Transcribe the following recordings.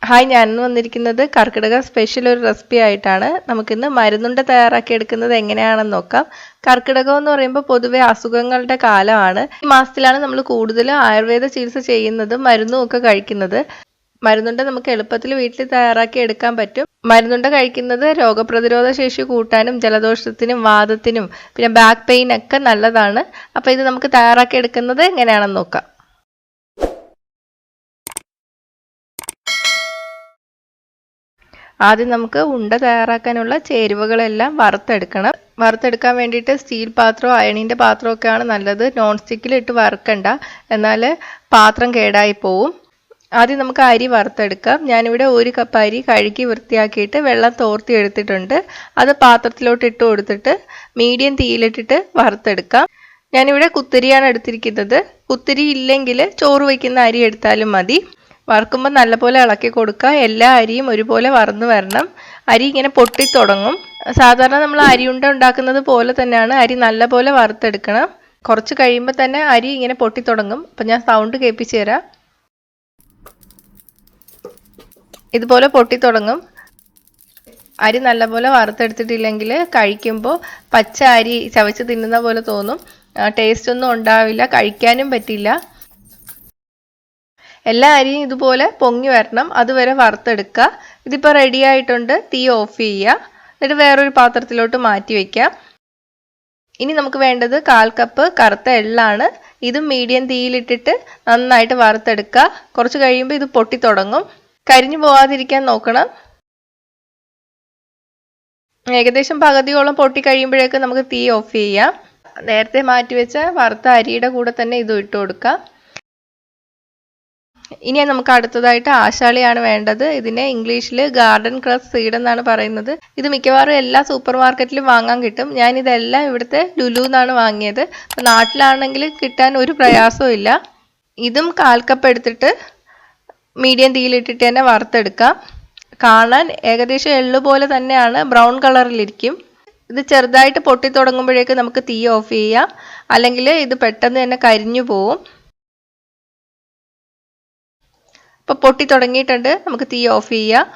Hi, ഞാനിന്ന് വന്നിരിക്കുന്നത് കർക്കിടക special ഒരു റെസിപ്പി ആയിട്ടാണ്. നമുക്കിന്ന് മരുന്നുണ്ട തയ്യാറാക്കി എടുക്കുന്നത് എങ്ങനെയാണെന്ന് നോക്കാം. കർക്കിടകം എന്ന് പറയുമ്പോൾ പൊതുവെ അസുഖങ്ങളുടെ കാലമാണ്. ഈ മാസത്തിലാണ് നമ്മൾ കൂടുതലും ആയുർവേദ ചികിത്സ ചെയ്യുന്നതും മരുന്നും ഒക്കെ കഴിക്കുന്നത്. മരുന്നുണ്ട നമുക്ക് എളുപ്പത്തിൽ വീട്ടിൽ തയ്യാറാക്കി എടുക്കാൻ പറ്റും. മരുന്നുണ്ട കഴിക്കുന്നത് രോഗപ്രതിരോധ ശേഷി കൂട്ടാനും ജലദോഷത്തിനും വാതത്തിനും പിന്നെ ബാക്ക് പെയിൻ ഒക്കെ നല്ലതാണ്. അപ്പോൾ ഇത് നമുക്ക് തയ്യാറാക്കി എടുക്കുന്നത് എങ്ങനെയാണെന്ന് നോക്കാം. ആദ്യം നമുക്ക് ഉണ്ട തയ്യാറാക്കാനുള്ള ചേരുവകളെല്ലാം വറുത്തെടുക്കണം. വറുത്തെടുക്കാൻ വേണ്ടിയിട്ട് സ്റ്റീൽ പാത്രമോ അയണിൻ്റെ പാത്രമൊക്കെയാണ് നല്ലത്. നോൺ സ്റ്റിക്കിലിട്ട് വറുക്കണ്ട, എന്നാൽ പാത്രം കേടായി പോവും. ആദ്യം നമുക്ക് അരി വറുത്തെടുക്കാം. ഞാനിവിടെ 1 കപ്പ് അരി കഴുകി വൃത്തിയാക്കിയിട്ട് വെള്ളം തോർത്തി എടുത്തിട്ടുണ്ട്. അത് പാത്രത്തിലോട്ട് ഇട്ട് കൊടുത്തിട്ട് മീഡിയം തീയിലിട്ടിട്ട് വറുത്തെടുക്കാം. ഞാനിവിടെ കുത്തരിയാണ് എടുത്തിരിക്കുന്നത്. കുത്തരി ഇല്ലെങ്കിൽ ചോറ് വയ്ക്കുന്ന അരി എടുത്താലും മതി. വറുക്കുമ്പോൾ നല്ലപോലെ ഇളക്കി കൊടുക്കുക. എല്ലാ അരിയും ഒരുപോലെ വറന്ന് വരണം. അരി ഇങ്ങനെ പൊട്ടി തുടങ്ങും. സാധാരണ നമ്മൾ അരിയുണ്ട ഉണ്ടാക്കുന്നത് പോലെ തന്നെയാണ് അരി നല്ലപോലെ വറുത്തെടുക്കണം. കുറച്ച് കഴിയുമ്പോൾ തന്നെ അരി ഇങ്ങനെ പൊട്ടി തുടങ്ങും. അപ്പം ഞാൻ സൗണ്ട് കേൾപ്പിച്ചു തരാം. ഇതുപോലെ പൊട്ടി തുടങ്ങും. അരി നല്ലപോലെ വറുത്തെടുത്തിട്ടില്ലെങ്കിൽ കഴിക്കുമ്പോൾ പച്ച അരി ചവച്ച് തിന്നുന്ന പോലെ തോന്നും. ടേസ്റ്റ് ഒന്നും ഉണ്ടാവില്ല, കഴിക്കാനും പറ്റില്ല. എല്ലാ അരിയും ഇതുപോലെ പൊങ്ങി വരണം, അതുവരെ വറുത്തെടുക്കുക. ഇതിപ്പോൾ റെഡി ആയിട്ടുണ്ട്. തീ ഓഫ് ചെയ്യുക. എന്നിട്ട് വേറൊരു പാത്രത്തിലോട്ട് മാറ്റി വയ്ക്കാം. ഇനി നമുക്ക് വേണ്ടത് 1/4 കപ്പ് കറുത്ത എള്ളാണ്. ഇതും മീഡിയം തീയിലിട്ടിട്ട് നന്നായിട്ട് വറുത്തെടുക്കുക. കുറച്ച് കഴിയുമ്പോൾ ഇത് പൊട്ടി തുടങ്ങും. കരിഞ്ഞു പോവാതിരിക്കാൻ നോക്കണം. ഏകദേശം പകുതിയോളം പൊട്ടി കഴിയുമ്പോഴേക്കും നമുക്ക് തീ ഓഫ് ചെയ്യാം. നേരത്തെ മാറ്റി വെച്ച വറുത്ത അരിയുടെ കൂടെ തന്നെ ഇത് ഇട്ട് കൊടുക്കാം. ഇനി നമുക്ക് അടുത്തതായിട്ട് ആശാളിയാണ് വേണ്ടത്. ഇതിനെ ഇംഗ്ലീഷിൽ ഗാർഡൻ ക്രസ് സീഡ് എന്നാണ് പറയുന്നത്. ഇത് മിക്കവാറും എല്ലാ സൂപ്പർ മാർക്കറ്റിലും വാങ്ങാൻ കിട്ടും. ഞാനിതെല്ലാം ഇവിടുത്തെ ലുലു എന്നാണ് വാങ്ങിയത്. അപ്പം നാട്ടിലാണെങ്കിൽ കിട്ടാൻ ഒരു പ്രയാസവും ഇല്ല. ഇതും 1/4 കപ്പ് എടുത്തിട്ട് മീഡിയം തീയിലിട്ടിട്ട് തന്നെ വറുത്തെടുക്കാം. കാണാൻ ഏകദേശം എള്ളു പോലെ തന്നെയാണ്, ബ്രൗൺ കളറിലിരിക്കും. ഇത് ചെറുതായിട്ട് പൊട്ടി തുടങ്ങുമ്പോഴേക്ക് നമുക്ക് തീ ഓഫ് ചെയ്യാം, അല്ലെങ്കിൽ ഇത് പെട്ടെന്ന് തന്നെ കരിഞ്ഞു പോവും. ഇപ്പോൾ പൊട്ടി തുടങ്ങിയിട്ടുണ്ട്. നമുക്ക് തീ ഓഫ് ചെയ്യാം.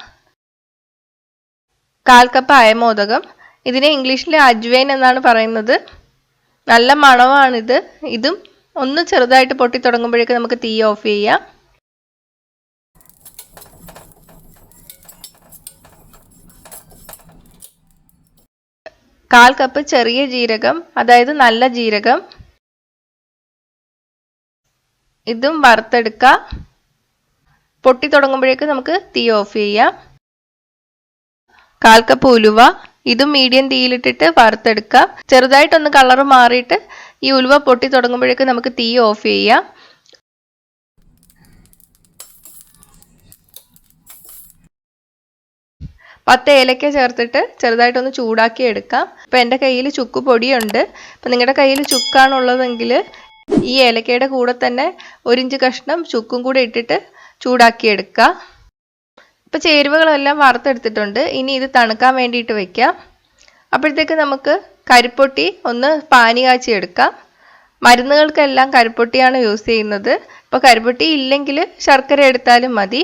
1/4 കപ്പ് അയമോദകം. ഇതിനെ ഇംഗ്ലീഷിൽ അജ്വൈൻ എന്നാണ് പറയുന്നത്. നല്ല മണമാണിത്. ഇതും ഒന്ന് ചെറുതായിട്ട് പൊട്ടി തുടങ്ങുമ്പോഴേക്ക് നമുക്ക് തീ ഓഫ് ചെയ്യാം. കാൽ കപ്പ് ചെറിയ ജീരകം, അതായത് നല്ല ജീരകം. ഇതും വറുത്തെടുക്കുക. പൊട്ടി തുടങ്ങുമ്പോഴേക്ക് നമുക്ക് തീ ഓഫ് ചെയ്യാം. 1/4 കപ്പ് ഉലുവ. ഇതും മീഡിയം തീയിലിട്ടിട്ട് വറുത്തെടുക്കാം. ചെറുതായിട്ടൊന്ന് കളർ മാറിയിട്ട് ഈ ഉലുവ പൊട്ടി തുടങ്ങുമ്പോഴേക്ക് നമുക്ക് തീ ഓഫ് ചെയ്യാം. പത്ത് ഏലക്ക ചേർത്തിട്ട് ചെറുതായിട്ടൊന്ന് ചൂടാക്കി എടുക്കാം. ഇപ്പം എൻ്റെ കയ്യിൽ ചുക്ക് പൊടിയുണ്ട്. അപ്പം നിങ്ങളുടെ കയ്യിൽ ചുക്കാണുള്ളതെങ്കിൽ ഈ ഏലക്കയുടെ കൂടെ തന്നെ 1 ഇഞ്ച് കഷ്ണം ചുക്കും കൂടെ ഇട്ടിട്ട് ചൂടാക്കിയെടുക്കുക. ഇപ്പോൾ ചേരുവകളെല്ലാം വറുത്തെടുത്തിട്ടുണ്ട്. ഇനി ഇത് തണുക്കാൻ വേണ്ടിയിട്ട് വയ്ക്കാം. അപ്പോഴത്തേക്ക് നമുക്ക് കരിപ്പൊട്ടി ഒന്ന് പാനി കാച്ചി എടുക്കാം. മരുന്നുകൾക്കെല്ലാം കരിപ്പൊട്ടിയാണ് യൂസ് ചെയ്യുന്നത്. ഇപ്പോൾ കരിപ്പൊട്ടി ഇല്ലെങ്കിൽ ശർക്കര എടുത്താലും മതി.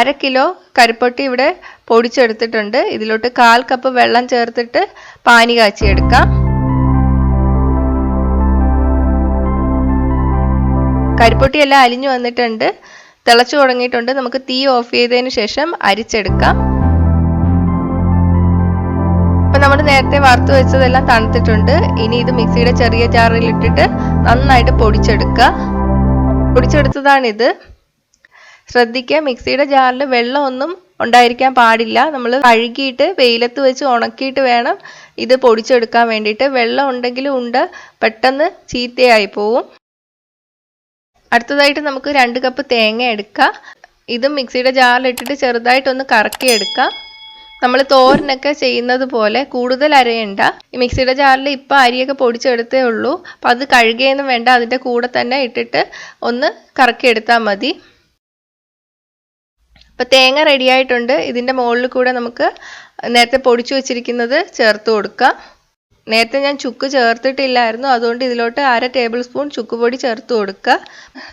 1/2 കിലോ കരിപ്പൊട്ടി ഇവിടെ പൊടിച്ചെടുത്തിട്ടുണ്ട്. ഇതിലോട്ട് 1/4 കപ്പ് വെള്ളം ചേർത്തിട്ട് പാനി കാച്ചിയെടുക്കാം. കരിപ്പൊട്ടി എല്ലാം അലിഞ്ഞു വന്നിട്ടുണ്ട്, തിളച്ചു തുടങ്ങിയിട്ടുണ്ട്. നമുക്ക് തീ ഓഫ് ചെയ്തതിന് ശേഷം അരിച്ചെടുക്കാം. ഇപ്പം നമ്മൾ നേരത്തെ വറുത്ത് വെച്ചതെല്ലാം തണുത്തിട്ടുണ്ട്. ഇനി ഇത് മിക്സിയുടെ ചെറിയ ജാറിൽ ഇട്ടിട്ട് നന്നായിട്ട് പൊടിച്ചെടുക്കുക. പൊടിച്ചെടുത്തതാണിത്. ശ്രദ്ധിക്കുക, മിക്സിയുടെ ജാറിൽ വെള്ളമൊന്നും ഉണ്ടായിരിക്കാൻ പാടില്ല. നമ്മൾ കഴുകിയിട്ട് വെയിലത്ത് വെച്ച് ഉണക്കിയിട്ട് വേണം ഇത് പൊടിച്ചെടുക്കാൻ വേണ്ടിയിട്ട്. വെള്ളം ഉണ്ടെങ്കിൽ പെട്ടെന്ന് ചീത്തയായി പോവും. അടുത്തതായിട്ട് നമുക്ക് 2 കപ്പ് തേങ്ങ എടുക്കാം. ഇതും മിക്സിയുടെ ജാറിലിട്ടിട്ട് ചെറുതായിട്ടൊന്ന് കറക്കിയെടുക്കാം. നമ്മൾ തോരനൊക്കെ ചെയ്യുന്നത് പോലെ കൂടുതൽ അരയണ്ട. ഈ മിക്സിയുടെ ജാറിൽ ഇപ്പം അരിയൊക്കെ പൊടിച്ചെടുത്തേ ഉള്ളൂ. അപ്പം അത് കഴുകിയൊന്നും വേണ്ട, അതിൻ്റെ കൂടെ തന്നെ ഇട്ടിട്ട് ഒന്ന് കറക്കിയെടുത്താൽ മതി. അപ്പം തേങ്ങ റെഡി ആയിട്ടുണ്ട്. ഇതിൻ്റെ മുകളിൽ കൂടെ നമുക്ക് നേരത്തെ പൊടിച്ചു വെച്ചിരിക്കുന്നത് ചേർത്ത് കൊടുക്കാം. നേരത്തെ ഞാൻ ചുക്ക് ചേർത്തിട്ടില്ലായിരുന്നു, അതുകൊണ്ട് ഇതിലോട്ട് 1/2 ടേബിൾ സ്പൂൺ ചുക്കുപൊടി ചേർത്ത് കൊടുക്കുക.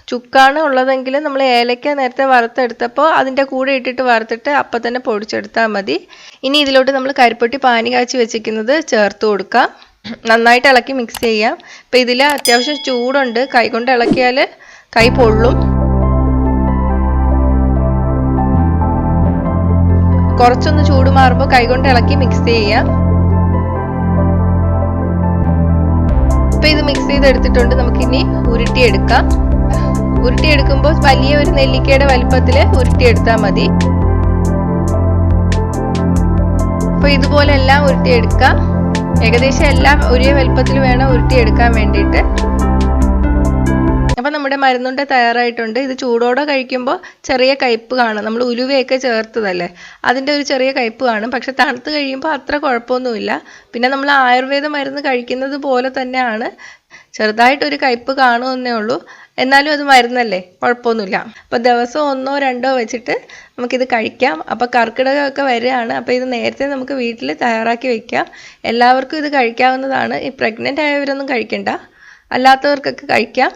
ചുക്കാണ് ഉള്ളതെങ്കിൽ നമ്മൾ ഏലക്ക നേരത്തെ വറുത്തെടുത്തപ്പോൾ അതിൻ്റെ കൂടെ ഇട്ടിട്ട് വറുത്തിട്ട് അപ്പം തന്നെ പൊടിച്ചെടുത്താൽ മതി. ഇനി ഇതിലോട്ട് നമ്മൾ കരിപ്പൊട്ടി പാനി കാച്ചി വെച്ചിരിക്കുന്നത് ചേർത്ത് കൊടുക്കാം. നന്നായിട്ട് ഇളക്കി മിക്സ് ചെയ്യാം. ഇപ്പം ഇതിൽ അത്യാവശ്യം ചൂടുണ്ട്, കൈകൊണ്ട് ഇളക്കിയാൽ കൈ പൊള്ളും. കുറച്ചൊന്ന് ചൂട് മാറുമ്പോൾ കൈകൊണ്ട് ഇളക്കി മിക്സ് ചെയ്യാം. ഇപ്പം ഇത് മിക്സ് ചെയ്തെടുത്തിട്ടുണ്ട്. നമുക്കിനി ഉരുട്ടിയെടുക്കാം. ഉരുട്ടിയെടുക്കുമ്പോൾ വലിയ ഒരു നെല്ലിക്കയുടെ വലിപ്പത്തിൽ ഉരുട്ടിയെടുത്താൽ മതി. അപ്പോൾ ഇതുപോലെ എല്ലാം ഉരുട്ടിയെടുക്കാം. ഏകദേശം എല്ലാം ഒരേ വലിപ്പത്തിൽ വേണം ഉരുട്ടിയെടുക്കാൻ വേണ്ടിയിട്ട്. അപ്പം നമ്മുടെ മരുന്നുണ്ട തയ്യാറായിട്ടുണ്ട്. ഇത് ചൂടോടെ കഴിക്കുമ്പോൾ ചെറിയ കയ്പ്പ് കാണും. നമ്മൾ ഉലുവയൊക്കെ ചേർത്തതല്ലേ, അതിൻ്റെ ഒരു ചെറിയ കയ്പ്പ് കാണും. പക്ഷെ തണുത്ത് കഴിയുമ്പോൾ അത്ര കുഴപ്പമൊന്നുമില്ല. പിന്നെ നമ്മൾ ആയുർവേദ മരുന്ന് കഴിക്കുന്നത് പോലെ തന്നെയാണ്. ചെറുതായിട്ടൊരു കയ്പ്പ് കാണുമെന്നേ ഉള്ളൂ, എന്നാലും അത് മരുന്നല്ലേ, കുഴപ്പമൊന്നുമില്ല. അപ്പോൾ ദിവസം 1 or 2 വെച്ചിട്ട് നമുക്കിത് കഴിക്കാം. അപ്പോൾ കർക്കിടകമൊക്കെ വരികയാണ്. അപ്പോൾ ഇത് നേരത്തെ നമുക്ക് വീട്ടിൽ തയ്യാറാക്കി വെക്കാം. എല്ലാവർക്കും ഇത് കഴിക്കാവുന്നതാണ്. ഈ പ്രഗ്നൻ്റ് ആയവരൊന്നും കഴിക്കണ്ട, അല്ലാത്തവർക്കൊക്കെ കഴിക്കാം.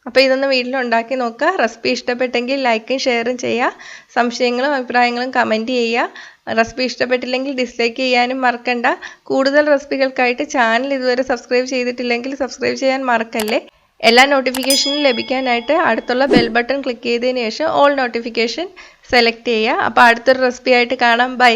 അപ്പോൾ ഇതൊന്ന് വീട്ടിലുണ്ടാക്കി നോക്കുക. റെസിപ്പി ഇഷ്ടപ്പെട്ടെങ്കിൽ ലൈക്കും ഷെയറും ചെയ്യുക. സംശയങ്ങളും അഭിപ്രായങ്ങളും കമൻറ്റ് ചെയ്യുക. റെസിപ്പി ഇഷ്ടപ്പെട്ടില്ലെങ്കിൽ ഡിസ്ലൈക്ക് ചെയ്യാനും മറക്കണ്ട. കൂടുതൽ റെസിപ്പികൾക്കായിട്ട് ചാനൽ ഇതുവരെ സബ്സ്ക്രൈബ് ചെയ്തിട്ടില്ലെങ്കിൽ സബ്സ്ക്രൈബ് ചെയ്യാൻ മറക്കല്ലേ. എല്ലാ നോട്ടിഫിക്കേഷനും ലഭിക്കാനായിട്ട് അടുത്തുള്ള ബെൽ ബട്ടൺ ക്ലിക്ക് ചെയ്തതിന് ശേഷം ഓൾ നോട്ടിഫിക്കേഷൻ സെലക്ട് ചെയ്യുക. അപ്പോൾ അടുത്തൊരു റെസിപ്പി ആയിട്ട് കാണാം. ബൈ.